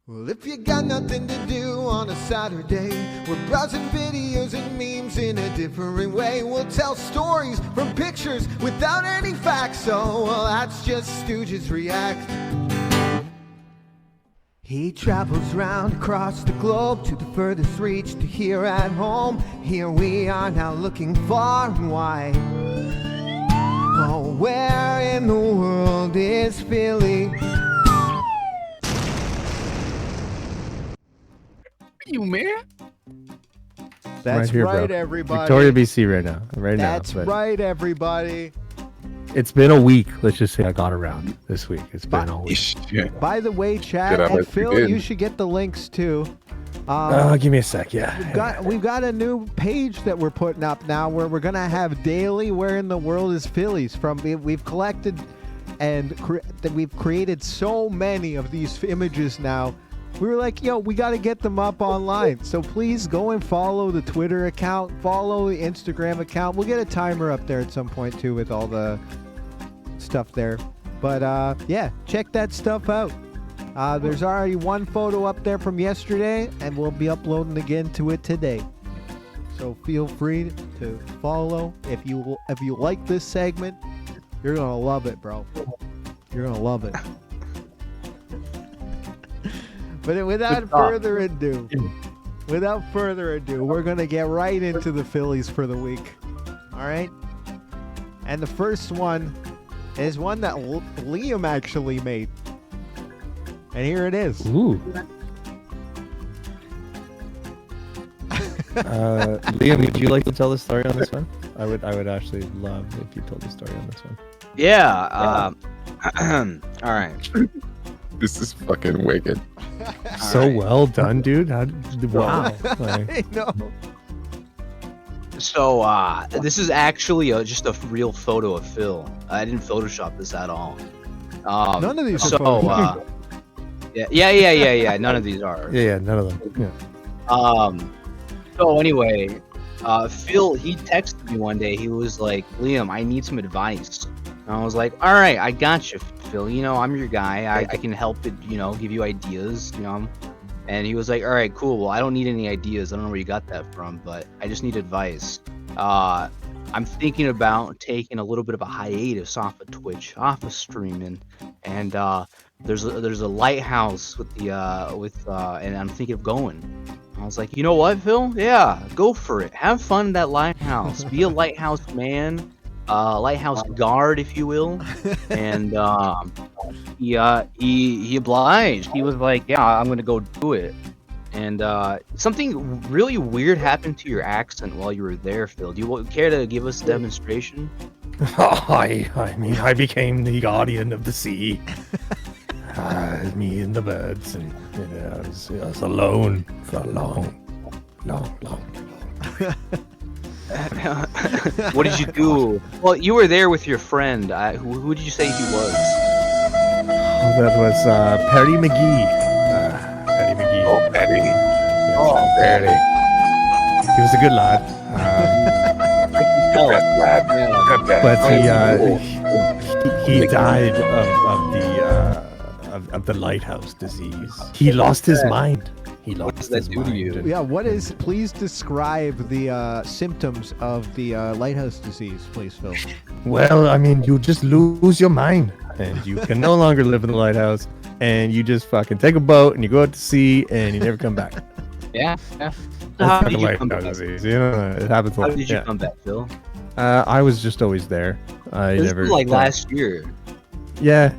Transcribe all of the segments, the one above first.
Well, if you got nothing to do on a Saturday, we're browsing videos and memes in a different way. We'll tell stories from pictures without any facts. So, well, that's just Stooges React. He travels round across the globe to the furthest reach to here at home. Here we are now looking far and wide. Oh, where in the world is Philly? You man? That's right, everybody. Victoria, BC, right now. That's right, everybody. It's been a week. Let's just say I got around this week. It's been a week. By the way, chat and Phil, you should get the links too. Give me a sec. Yeah. We've got a new page that we're putting up now where we're gonna have daily "Where in the World is Phillies" from. We've collected and we've created so many of these images now. We were like, yo, we got to get them up online. So please go and follow the Twitter account, follow the Instagram account. We'll get a timer up there at some point too with all the stuff there. But yeah, check that stuff out. There's already one photo up there from yesterday, and we'll be uploading again to it today. So feel free to follow. If you like this segment, you're gonna love it, bro. You're gonna love it. But without further ado, we're going to get right into the Phillies for the week. All right? And the first one is one that Liam actually made. And here it is. Ooh. Liam, would you like to tell the story on this one? I would actually love if you told the story on this one. Yeah. All right. This is fucking wicked. So well done, dude. Wow. I know. So this is actually just a real photo of Phil. I didn't Photoshop this at all. None of these are so Photoshopped. yeah. None of these are. Yeah, none of them. Yeah. So anyway, Phil, he texted me one day. He was like, Liam, I need some advice. And I was like, all right, I got you, Phil. You know, I'm your guy. I can help it, give you ideas, And he was like, all right, cool. Well, I don't need any ideas. I don't know where you got that from, but I just need advice. I'm thinking about taking a little bit of a hiatus off of Twitch, off of streaming. And there's a lighthouse with and I'm thinking of going. I was like, you know what, Phil? Yeah, go for it. Have fun in that lighthouse. Be a lighthouse man. Lighthouse guard, if you will. And he obliged. He was like, yeah, I'm gonna go do it. And something really weird happened to your accent while you were there, Phil. Do you care to give us a demonstration? I mean, I became the guardian of the sea. Me and the birds, and I was alone for a long. What did you do? Well, you were there with your friend. Who did you say he was? That was Perry McGee. Perry McGee. Oh, Perry. Yes. Oh, Perry. He was a good lad. But he died of the lighthouse disease. He lost his mind. What does that do to you? Yeah, please describe the symptoms of the lighthouse disease, please, Phil. Well, I mean, you just lose your mind, and you can no longer live in the lighthouse, and you just fucking take a boat, and you go out to sea, and you never come back. Yeah. How did you come back? Disease, it happens. How did you come back, Phil? I was just always there. This was like last year. Yeah.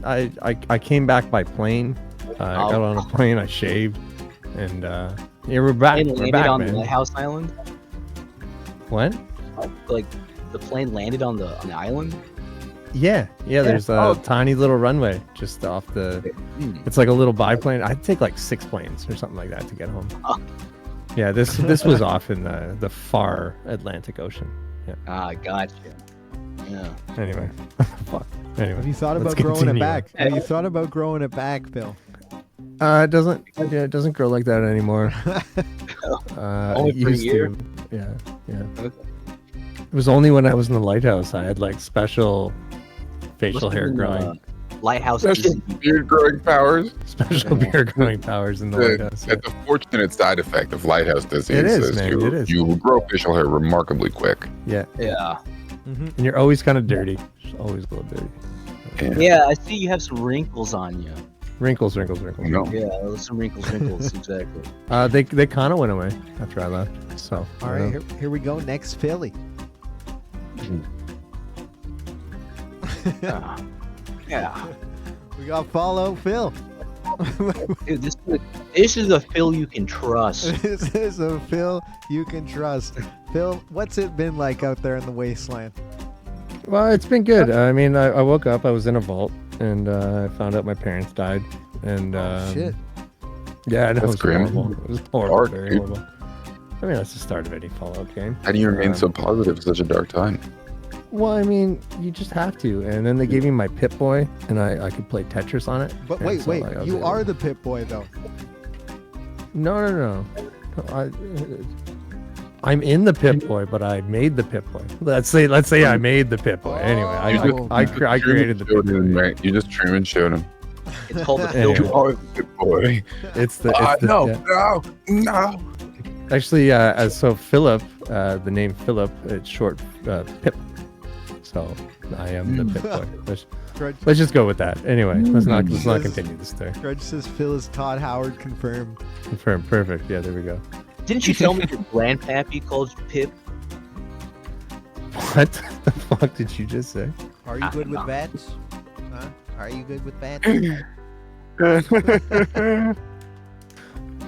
I came back by plane. I got on a plane, I shaved, and yeah, we're back. We're back, on man. The Lighthouse Island? What? Like, the plane landed on the island? Yeah. There's a tiny little runway just off the. It's like a little biplane. I'd take like 6 planes or something like that to get home. Oh. Yeah, this was off in the far Atlantic Ocean. Yeah. Gotcha. Yeah. Anyway, fuck. Anyway, have you thought about growing it back? Have you thought about growing it back, Phil? It doesn't grow like that anymore. Only for a year? Yeah. Okay. It was only when I was in the lighthouse I had like special facial hair growing. Lighthouse Special is beard growing powers. Special beer growing powers in the lighthouse. It's a fortunate side effect of lighthouse disease. It is, man. It is. You grow facial hair remarkably quick. Yeah. yeah. And you're always kind of dirty. Just always a little dirty. Yeah, I see you have some wrinkles on you. Wrinkles. No. Yeah, some wrinkles, exactly. They kind of went away after I left. So. All right, here we go. Next, Philly. Yeah. We got follow Phil. Dude, this is a Phil you can trust. This is a Phil you can trust. Phil, what's it been like out there in the wasteland? Well, it's been good. I mean, I woke up, I was in a vault, and I found out my parents died. And Shit. yeah, I know, it That's was grim. horrible. It was horrible, Dark, very dude. horrible. I mean, that's the start of any Fallout game. How do you remain so positive at such a dark time? Well, I mean, you just have to. And then they gave me my Pip-Boy, and I could play Tetris on it. But And wait, so, like, I was you able- are the Pip Boy though. No. I'm in the Pip-Boy, but I made the Pip-Boy. Let's say I made the Pip-Boy. Anyway, Oh. I created the Showed him, Pip-Boy. right? You just Truman showed him. It's called the Anyway. Phil. You are the good boy. It's the yeah. No. Actually, so Philip, the name Philip, it's short Pip. So I am the Pip-Boy. Let's just go with that. Anyway, let's not continue this there. Grudge says Phil is Todd Howard confirmed. Confirmed. Perfect. Yeah, there we go. Didn't you tell me your grandpappy called you Pip? What the fuck did you just say? Are you good with bats? Huh? Are you good with bats? All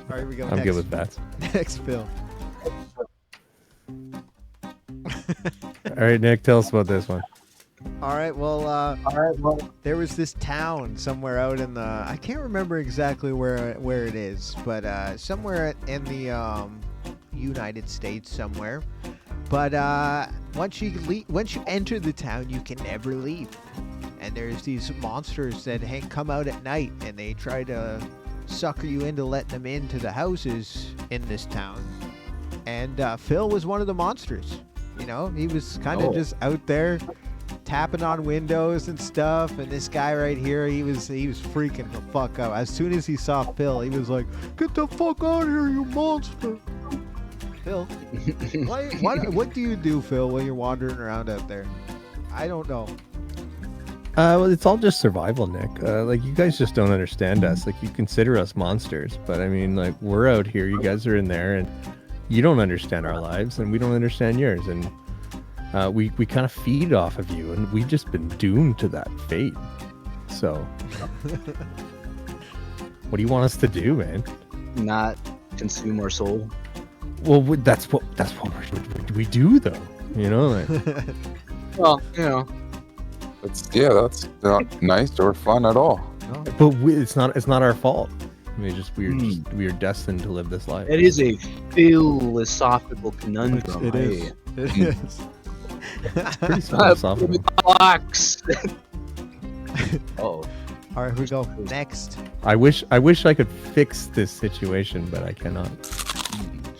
right, we go. I'm next. good with bats. Next, Phil. All right, Nick, tell us about this one. All right, well, there was this town somewhere out in the, I can't remember exactly where it is, but somewhere in the United States somewhere. But once you enter the town, you can never leave. And there's these monsters that come out at night, and they try to sucker you into letting them into the houses in this town. And Phil was one of the monsters. You know, he was kind of just out there tapping on windows and stuff, and this guy right here, he was freaking the fuck out. As soon as he saw Phil, he was like, "Get the fuck out of here, you monster!" Phil, what do you do, Phil, when you're wandering around out there? I don't know. Well, it's all just survival, Nick. Like, you guys just don't understand us. Like, you consider us monsters, but I mean, like, we're out here, you guys are in there, and you don't understand our lives, and we don't understand yours, and we kind of feed off of you, and we've just been doomed to that fate. So, what do you want us to do, man? Not consume our soul. Well, that's what we do, though. You know, like, Well, you know. That's not nice or fun at all. but it's not our fault. I mean, we are destined to live this life. It is a philosophical conundrum. It is. It is. It's pretty philosophical. Box. Oh. All right, here we go. Next. I wish I could fix this situation, but I cannot.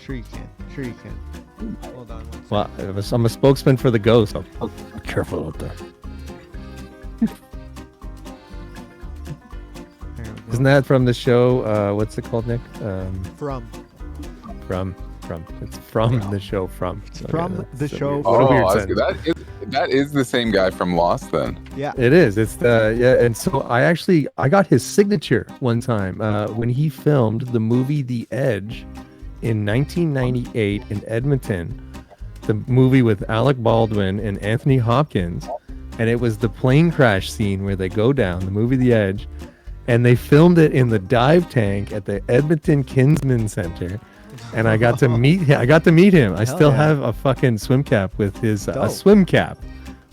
Sure you can. Sure you can. Hold on one second. Well, I'm a spokesman for the ghost. So be careful out there. There we go. Isn't that from the show? What's it called, Nick? From It's from the show From. Okay, From that's the so show weird. What a weird I was- sentence. that is the same guy from Lost then. Yeah. It is. It's the yeah. And so I got his signature one time when he filmed the movie The Edge in 1998 in Edmonton. The movie with Alec Baldwin and Anthony Hopkins, and it was the plane crash scene where they go down. The movie The Edge, and they filmed it in the dive tank at the Edmonton Kinsman Center. And I got to meet him. I Hell still yeah. have a fucking swim cap with his Dope.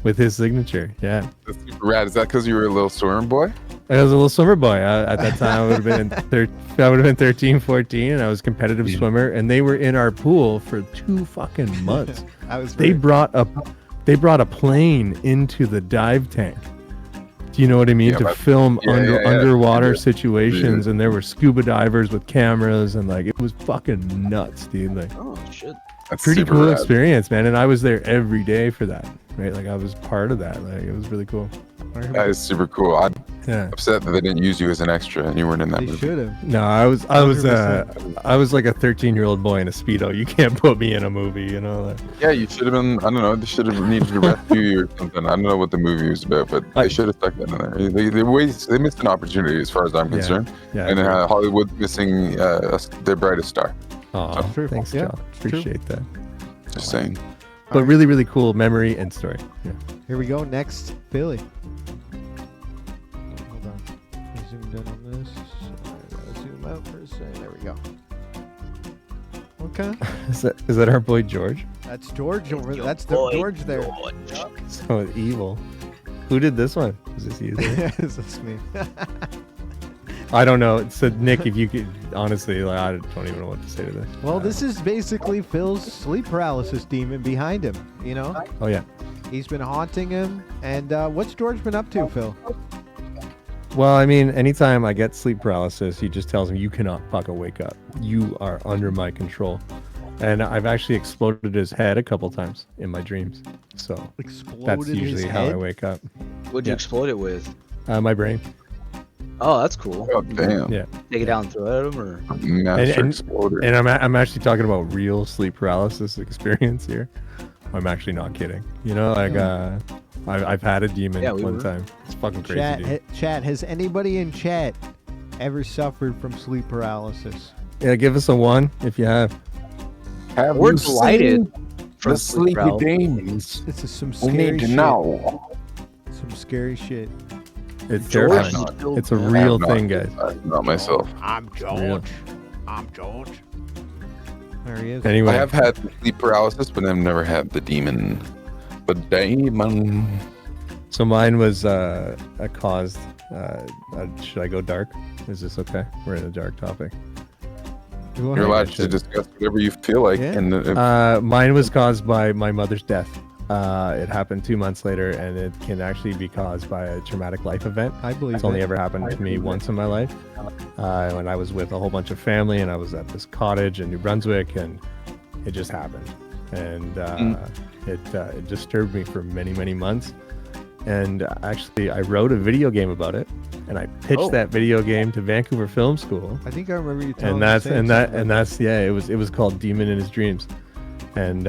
with his signature. Yeah. That's super rad. Is that because you were a little swimmer boy? I was a little swimmer boy. At that time, I would have been 13, 14, and I was a competitive swimmer. And they were in our pool for 2 fucking months. I was They very- brought a plane into the dive tank. Do you know what I mean? Yeah, To but- film yeah, yeah. underwater Yeah. situations, and there were scuba divers with cameras, and like it was fucking nuts, dude. Like Oh shit. That's pretty super cool rad. experience, man. And I was there every day for that, right? Like I was part of that. Like it was really cool. That is super cool. I'm Yeah. upset that they didn't use you as an extra and you weren't in that They movie. should have. No, I was like a 13-year-old boy in a Speedo. You can't put me in a movie, you know. Like, Yeah, you should have been. I don't know. They should have needed to rescue you or something. I don't know what the movie was about, but they should have stuck that in there. They missed an opportunity, as far as I'm Yeah. concerned. yeah. And Hollywood missing their brightest star. Aw, True. thanks, Yeah, Joe. true. Appreciate that. Just saying. But really, really cool memory and story. Yeah. Here we go. Next, Philly. Hold on. I zoomed in on this. I gotta zoom out for a second. There we go. Okay. Is that our boy George? That's George over there. That's boy, George there. So evil. Who did this one? Was this you? That's me. I don't know. So Nick, if you could honestly, like, I don't even know what to say to this. Well, this is basically Phil's sleep paralysis demon behind him. You know, Oh yeah. he's been haunting him. And what's George been up to, Phil? Well, I mean, anytime I get sleep paralysis, he just tells me, "You cannot fucking wake up. You are under my control." And I've actually exploded his head a couple times in my dreams. So Exploded that's his usually how I head? wake up. What'd you Yeah. explode it with? My brain. Oh, that's cool. Oh damn. Yeah. Take it down and throw it at him, or Master And- exploder. And I'm actually talking about real sleep paralysis experience here. I'm actually not kidding. You know, like I've had a demon Yeah, we one were. time. It's fucking crazy, Chat, dude. chat, has anybody in chat ever suffered from sleep paralysis? Yeah, give us a 1 if you have. Have we're you delighted seen from the sleepy paralysis. demons? This is some We scary need to shit. know. Some scary shit. It's George terrifying. is still- It's a Yeah. real I have thing, not- guys. Not myself. I'm real. I'm George. There he is. Anyway, I have had sleep paralysis, but I've never had the demon. The demon. so mine was caused. Should I go dark? Is this okay? We're in a dark topic. Go You're ahead. allowed to should. discuss whatever you feel like. Yeah. And Mine was caused by my mother's death. It happened 2 months later, and it can actually be caused by a traumatic life event. I believe It's only it. ever happened to me once in my life. When I was with a whole bunch of family, and I was at this cottage in New Brunswick, and it just happened, and it disturbed me for many, many months. And actually, I wrote a video game about it, and I pitched that video game to Vancouver Film School. I think I remember you telling And me that's saying and that something and like that's yeah. It was called Demon in His Dreams, and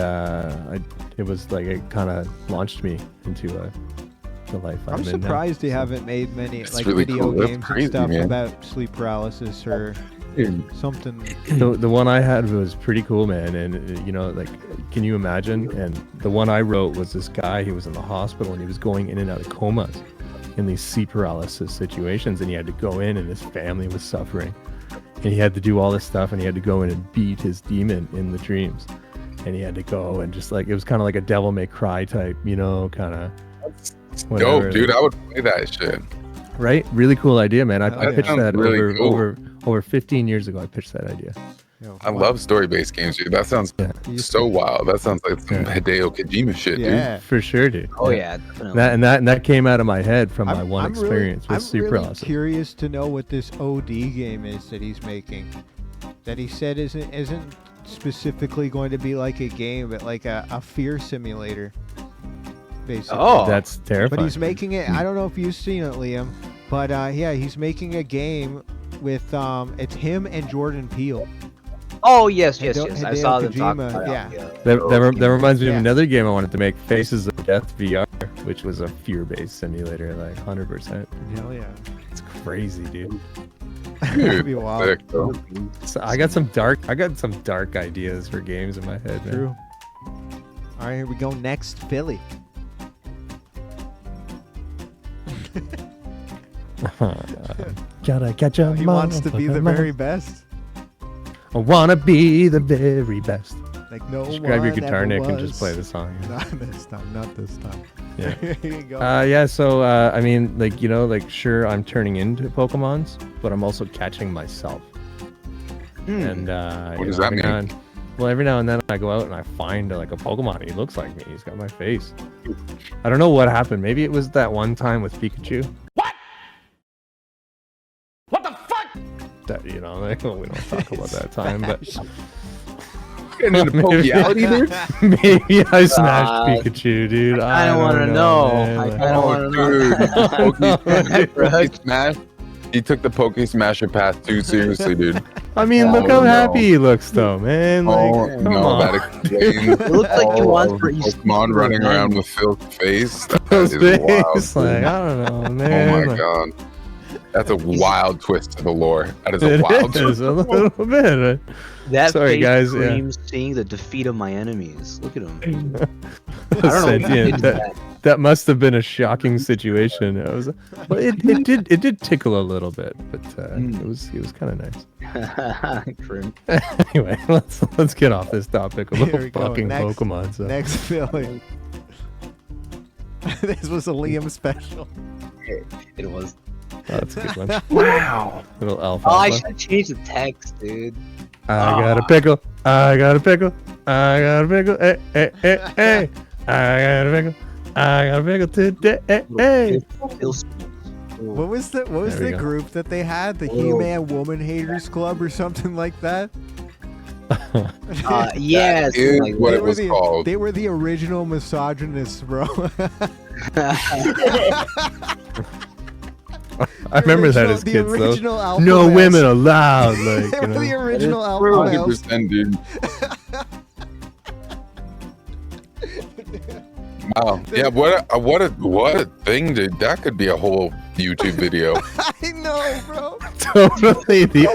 it was like it kind of launched me into the life I'm I'm in now. surprised they haven't made many It's like really video cool. That's games crazy, and stuff man. about sleep paralysis or something. The one I had was pretty cool, man. And you know, like, can you imagine? And the one I wrote was this guy. He was in the hospital and he was going in and out of comas in these sleep paralysis situations, and he had to go in, and his family was suffering, and he had to do all this stuff, and he had to go in and beat his demon in the dreams, and he had to go and just like it was kind of like a Devil May Cry type, you know, kind of. dope, dude. I would play that shit. Right? Really cool idea, man. I That pitched sounds that really cool. over 15 years ago. I pitched that idea. Yo, I love story-based games, dude. That sounds You used so wild. That sounds like some Yeah. Hideo Kojima shit, dude. Yeah. For sure, dude. Oh yeah, definitely. That came out of my head from my one I'm experience with I'm sleep really paralysis. curious to know what this OD game is that he's making. That he said isn't specifically going to be like a game, but like a fear simulator. Basically. Oh, That's terrifying. But he's making it. I don't know if you've seen it, Liam. But yeah, he's making a game with it's him and Jordan Peele. oh yes, Hideo- yes. I Hideo saw them talk Kojima, about yeah. it. That reminds me of Yeah. another game I wanted to make, Faces of Death VR, which was a fear-based simulator, like 100%. Hell yeah. It's crazy, dude. That'd be wild. Sick, though. So I got some dark ideas for games in my head, man. True. All right, here we go. Next, Philly. Gotta catch a He wants to be the motherfucker. very best. I wanna be the very best. Like no Just one grab your guitar, ever Nick, was. and just play the song. Not this time. Not this time. Yeah. Here you go. Yeah, so I mean, like, you know, like, sure, I'm turning into Pokemons, but I'm also catching myself. And What does that mean? Well, every now and then I go out and I find like a Pokemon, and he looks like me. He's got my face. I don't know what happened. Maybe it was that one time with Pikachu. What the fuck? That, you know, like, well, we don't talk about that time, but Getting into pokeality, dude. Maybe I smashed Pikachu, dude. I don't want to know. I don't want to know. Poke Smash. He took the Poke Smasher path too seriously, dude. I mean, look how happy he looks, though, man. Like, come on. That explains It looks like he wants for Pokemon running around with Phil's face. That Phil's is wild. face, like, I don't know, man. Oh my god. That's a wild twist to the lore. That is a It wild is twist. a little bit. That Sorry, face guys, screams seeing the defeat of my enemies. Look at him. I don't know. Sentient. That must have been a shocking situation. It was, well, it did tickle a little bit, but it was kind of nice. Grim. Anyway, let's get off this topic. A Here little we go. fucking Next- Pokemon. So. Next Philly. This was a Liam special. It was. Oh, that's a good one. Wow. Little alpha. Oh, I should change the text, dude. I got a pickle. I got a pickle. I got a pickle. Hey, hey, hey, hey. I got a pickle. I got a pickle today. Hey. What was the There we go. group that they had? The He-Man Woman Haters Club or something like that? Yeah, That is like what They it were was the- called. They were the original misogynists, bro. I remember that as The kids, though. original alpha No males. women allowed. Like, They you were the know. original alpha true. males. 100%, dude. Wow. Yeah, what a thing, dude. That could be a whole YouTube video. I know, bro. Totally the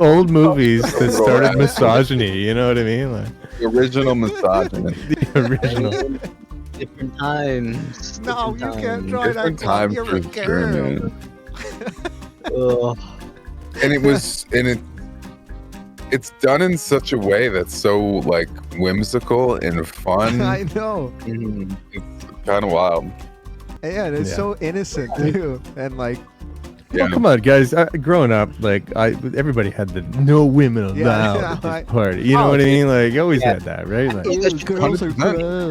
old movies that started misogyny. You know what I mean? Like The original misogynist. the original. different times. No, you different can't times. join our Different club. times You're a for sure, girl. man. Ugh. And it's done in such a way that's so like whimsical and fun. I know. Mhm. It's kind of wild. Yeah, and it's Yeah. so innocent too, and like, Yeah. Oh, come on, guys! Growing up, like everybody had the no women allowed Yeah, at I- this party. You know Oh, what I mean? Like, you always yeah. had that, right? Like, Yeah. "Ew, girls are 100%.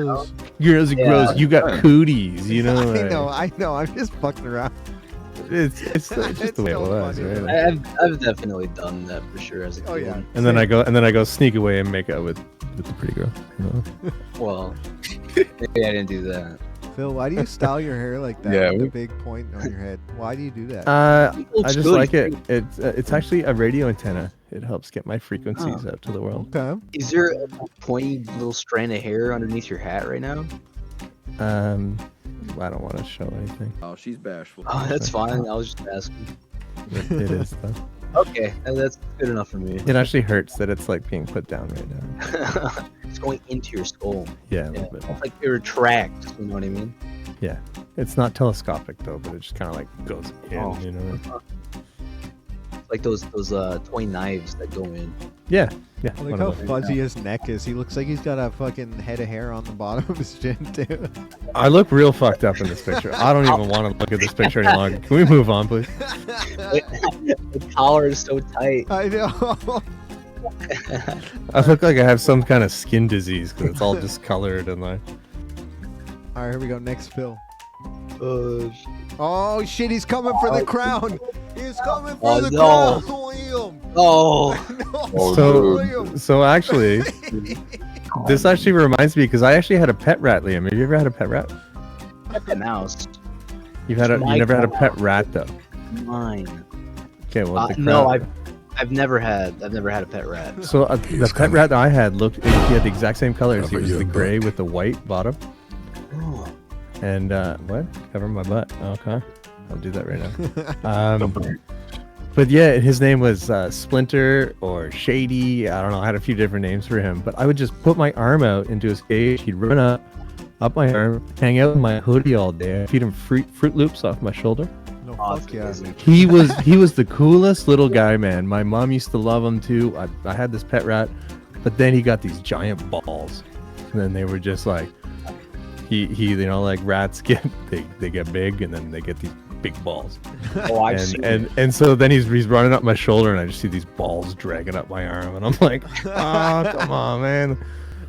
gross. girls are Yeah. gross. You got cooties. You know? I Like, know, I know. I'm just fucking around. It's just It's the way it so was, funny. right? Like, I've definitely done that for sure as a kid. Oh, yeah. and then I go sneak away and make out with the pretty girl. You know? Well, maybe I didn't do that. Phil, why do you style your hair like that? Yeah, with we- the big point on your head. Why do you do that? I Looks just good. like it. It's actually a radio antenna. It helps get my frequencies out to the world. Okay. Is there a pointy little strand of hair underneath your hat right now? I don't want to show anything. Oh, she's bashful. Oh, that's fine. I was just asking. It is though. Okay, that's good enough for me. It actually hurts that it's like being put down right now. It's going into your skull. Yeah, a Yeah, little bit. it's like it retracts. You know what I mean? Yeah, it's not telescopic though, but it just kind of like goes in. Oh. You know? It's like those toy knives that go in. Yeah. I like one how of those. fuzzy his neck is. He looks like he's got a fucking head of hair on the bottom of his chin too. I look real fucked up in this picture. I don't even want to look at this picture any longer. Can we move on, please? The collar is so tight. I know. I look like I have some kind of skin disease because it's all discolored and like. All right, here we go. Next Phil. Uh, Oh shit, he's coming for the crown. He's coming for Oh, the no. crown, Liam. oh, No, Oh, So, Liam. so actually, this actually reminds me because I actually had a pet rat, Liam. Have you ever had a pet rat? the mouse. You never had a pet rat though. Mine. Okay, well the No, crown- I've never had a pet rat. So the pet rat that I had he had the exact same colors. He was the gray with the white bottom. Oh. And what? Cover my butt. Okay, I'll do that right now. But yeah, his name was Splinter or Shady. I don't know. I had a few different names for him. But I would just put my arm out into his cage. He'd run up my arm, hang out in my hoodie all day. I'd feed him Fruit Loops off my shoulder. No, Oh, fuck yeah. He was the coolest little guy, man. My mom used to love him too. I had this pet rat, but then he got these giant balls, and then they were just like he you know, like rats get they get big and then they get these big balls. Oh, I've seen it. And so then he's running up my shoulder and I just see these balls dragging up my arm and I'm like, oh, come on, man.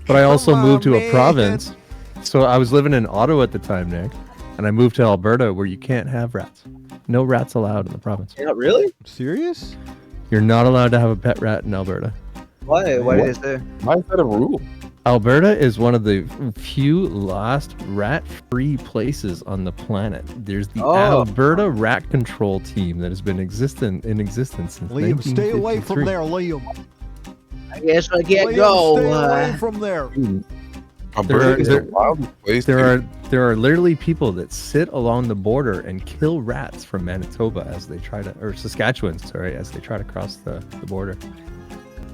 But I also Come moved on, to a man. province. So I was living in Ottawa at the time, Nick, and I moved to Alberta where you can't have rats. No rats allowed in the province. Yeah, really? Serious? You're not allowed to have a pet rat in Alberta. Why? Why did it say? Why is that a rule? Alberta is one of the few last rat-free places on the planet. There's the Oh. Alberta Rat Control Team that has been in existence since Liam, stay away from 1953. there, Liam. I guess I can't Liam, go. stay away from there. Alberta is there- a wild place. There dude. are literally people that sit along the border and kill rats from Manitoba as they try to, or Saskatchewan, sorry, as they try to cross the border.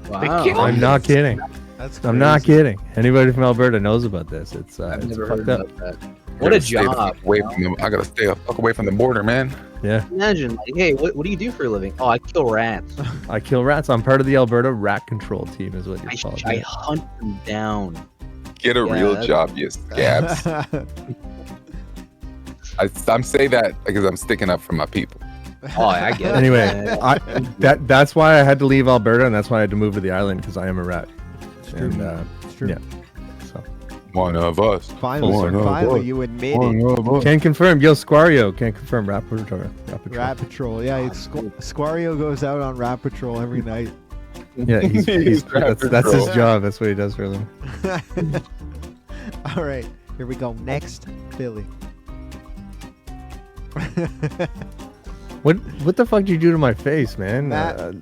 Wow. I'm not kidding. That's I'm not crazy. kidding. Anybody from Alberta knows about this. It's I've it's never heard fucked up. about that. I What a gotta stay the job. fuck away from them. I gotta stay the fuck away from the border, man. Yeah, Imagine, like, hey, what do you do for a living? Oh, I kill rats. I kill rats. I'm part of the Alberta Rat Control Team, is what you're called. I hunt them down. Get a Yeah, real that's- job, you scabs. I'm saying that because I'm sticking up for my people. Oh, I get it. Anyway, Yeah. that's why I had to leave Alberta, and that's why I had to move to the island because I am a rat. It's true. And It's true. yeah. So One of us. Finally, One of finally, us. you admit One it. of us. can confirm. Yo, Squario can confirm. Rat Patrol. Rat Patrol. Yeah, Squario goes out on Rat Patrol every night. Yeah, He's Rat that's his Patrol. job. That's what he does for a living. All right, here we go. Next, Philly. What the fuck did you do to my face, man? Matt.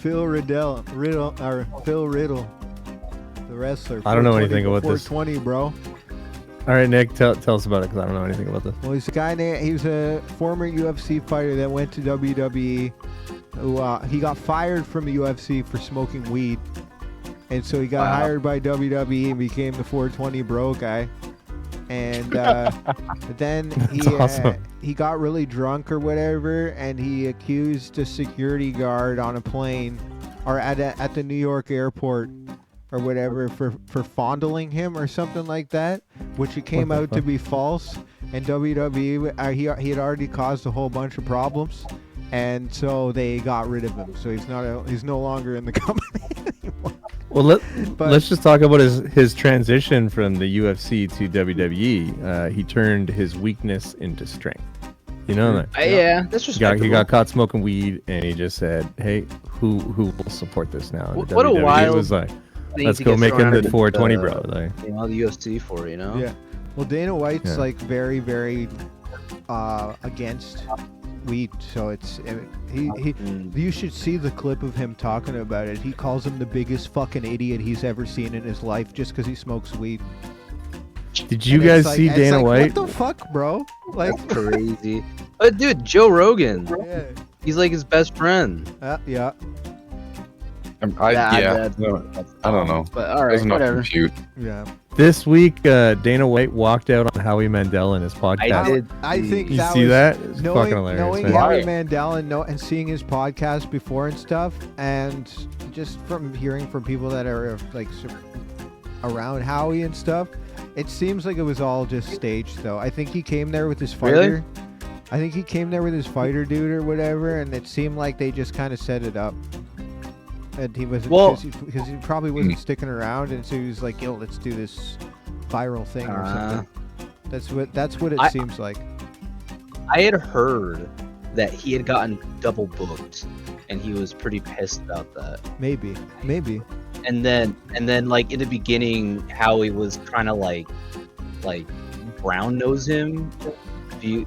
Phil Riddle, Phil Riddle, the wrestler. I don't know 420 anything about this. 420, bro. All right, Nick, tell us about it because I don't know anything about this. Well, he's a guy named. He was a former UFC fighter that went to WWE. Who he got fired from the UFC for smoking weed, and so he got Wow. hired by WWE and became the 420 bro guy. And then awesome. he got really drunk or whatever, and he accused a security guard on a plane or at the New York airport or whatever for fondling him or something like that, which it came What the out to be false. And WWE, he had already caused a whole bunch of problems, and so they got rid of him. So he's no longer in the company anymore. Well, But- let's just talk about his transition from the UFC to WWE. He turned his weakness into strength. You know that? Yeah, that's He respectable. got caught smoking weed, and he just said, "Hey, who will support this now?" And What a WWE wild was like, thing "Let's to go get make thrown him out the of 420, bro." Like, You know, the UFC for, you know? Yeah. Well, Dana White's Yeah. like very, very against weed, so he Mm. you should see the clip of him talking about it. He calls him the biggest fucking idiot he's ever seen in his life just because he smokes weed. did you And guys it's like- see it's Dana like, White? What the fuck, bro? Like, That's crazy. But dude, Joe Rogan, yeah, he's like his best friend. yeah, Yeah, I don't know. But all right, Doesn't not whatever. compute. yeah. This week, Dana White walked out on Howie Mandel in his podcast. I did. I think You that see was, that? It's knowing, fucking hilarious, knowing man. Howie Why? Mandel and seeing his podcast before and stuff, and just from hearing from people that are like around Howie and stuff, it seems like it was all just staged. Though I think he came there with his fighter. Really? I think he came there with his fighter dude or whatever, and it seemed like they just kind of set it up. And he wasn't Well- because he probably wasn't sticking around, and so he was like, "Yo, let's do this viral thing or something." That's what it I- seems like. I had heard that he had gotten double booked, and he was pretty pissed about that. Maybe. And then like in the beginning, Howie was trying to like brown nose him. Do you,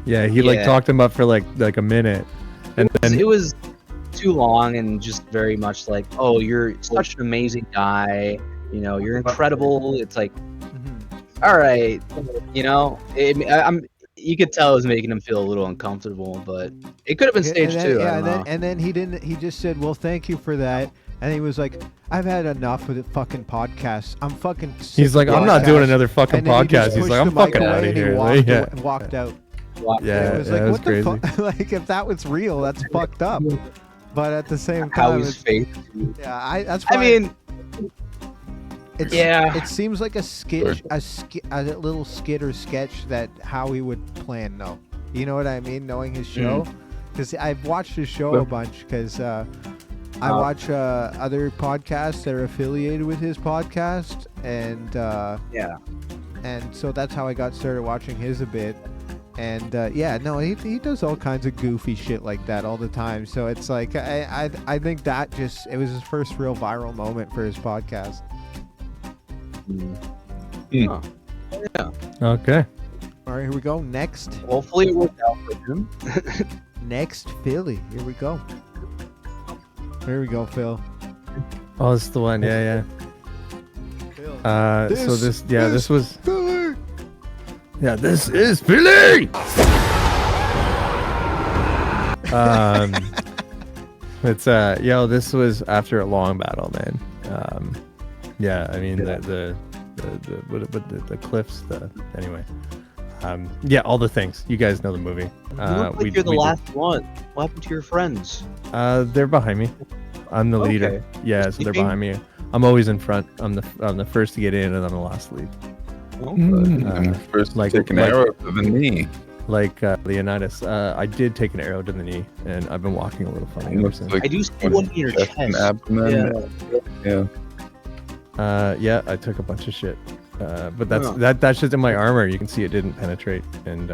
Yeah, he like Yeah. talked him up for like a minute, and then it was too long and just very much like, oh, you're such an amazing guy. You know, you're incredible. It's like, Mhm. all right, you know, you could tell it was making him feel a little uncomfortable, but it could have been Yeah, staged and then, too. I Yeah, don't and know. then, and then he didn't. He just said, "Well, thank you for that." And he was like, "I've had enough of the fucking podcast. I'm fucking." Sick he's like, of "I'm not podcasts." doing another fucking And then he just podcast." He's pushed like, "I'm the mic fucking away out of and he here." Walked, Like, yeah, and walked out. yeah, It was yeah, like, it was what crazy. the fuck? Like, if that was real, that's fucked up. But at the same time, Howie's it's, face. yeah, that's I why. mean, It's, yeah. It seems like a sketch, a little skit or sketch that Howie would plan. No, you know what I mean? Knowing his show, because I've watched his show a bunch. Because I watch other podcasts that are affiliated with his podcast, and yeah. and so that's how I got started watching his a bit. And yeah, no, he does all kinds of goofy shit like that all the time. So it's like I think that just it was his first real viral moment for his podcast. Huh. Yeah. Okay. All right, here we go. Next, Hopefully it worked out for him. next Philly. Here we go. Here we go, Phil. Oh, this is the one. Yeah, Phil. yeah. So This this was. Philly. Yeah, this is Philly. It's this was after a long battle, man. Yeah, I mean the cliffs, anyway. Yeah, all the things. You guys know the movie. You look like you're the last one. What happened to your friends? They're behind me. I'm the leader. Okay. Yeah, You're so they're sleeping? behind me. I'm always in front. I'm the first to get in, and I'm the last to leave. I'm first to like- take an like- arrow to the knee. Like Leonidas, I did take an arrow to the knee, and I've been walking a little funny ever Looks since. like I do see one in your chest chest. and abdomen. Yeah. Yeah, I took a bunch of shit, but Huh. that's just in my armor. You can see it didn't penetrate, and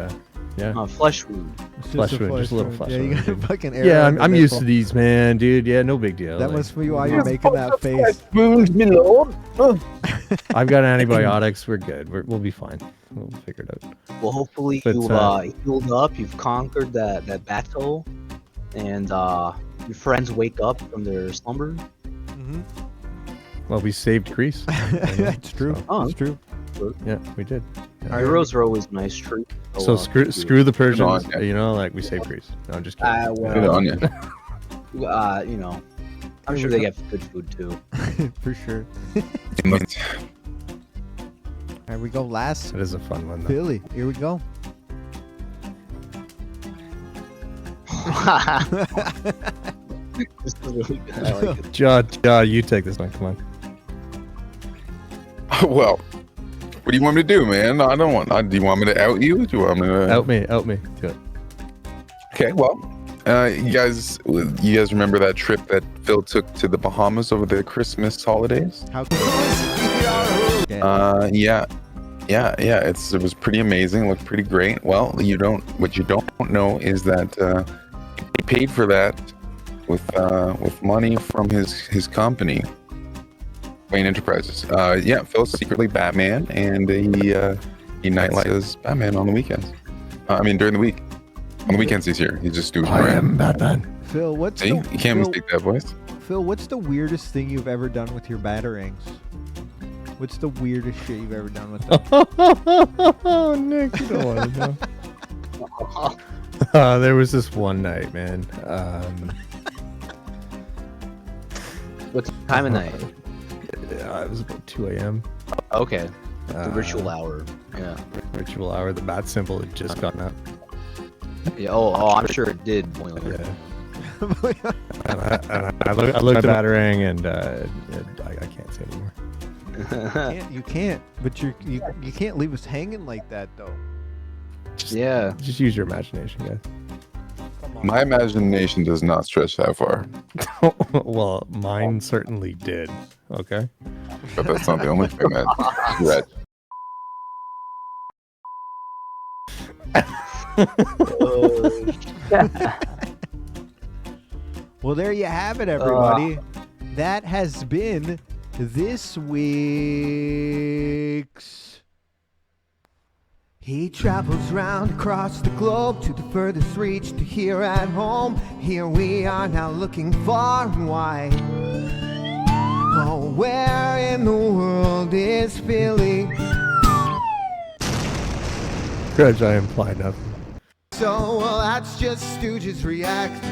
yeah, Flesh wound. It's flesh a wound, just a little wound. flesh Yeah, you wound, got a dude. fucking arrow. yeah. in the I'm used to nipple. these, man, dude. Yeah, no big deal. That like, must be why you're making that face. I've got antibiotics. We're good. We'll be fine. We'll figure it out. Well, hopefully But, you healed up. You've conquered that battle, and your friends wake up from their slumber. Mhm. Well, we saved Greece. That's true. So, Oh. It's true. yeah, we did. Heroes are always a nice treat. So screw the Persians. on, You know, like we saved Greece. No, I'm just kidding. Put it on you. You know, I'm sure they get good food too. For sure. Here we go. Last It is a fun one, though. Philly. Here we go. This is really good. I like it. Ja, you take this one. Come on. Well, what do you want me to do, man? I don't want. Do you want me to out you? Do you want me to Help me. Do it. Okay, well, you guys remember that trip that Phil took to the Bahamas over the Christmas holidays? How Yeah. It was pretty amazing. Looked pretty great. Well, what you don't know is that he paid for that with money from his company, Wayne Enterprises. Yeah, Phil's secretly Batman, and he nightlights as Batman on the weekends. I mean, during the week. On the weekends he's here. He's just doing around. Batman. Phil, what's See, you can't mistake that voice. Phil, what's the weirdest thing you've ever done with your batarangs? What's the weirdest shit you've ever done with them? Oh, Nick, you don't want to know. There was this one night, man. What time of night? It was about 2 a.m. Okay, the ritual hour. Yeah. Ritual hour. The bat symbol had just gotten up. Yeah. Oh, I'm sure it did. Boil. Yeah. I looked at Batarang, and I can't say anymore. You can't. But you can't leave us hanging like that, though. Yeah. Just use your imagination, guys. My imagination does not stretch that far, Well, mine certainly did. Okay. but that's not the only thing that stretch. Well, there you have it, everybody. That has been this week's. He travels round across the globe to the furthest reach to here at home. Here we are now looking far and wide. Oh, where in the world is Philly? Grudge, I imply nothing. So, well, that's just Stooges React.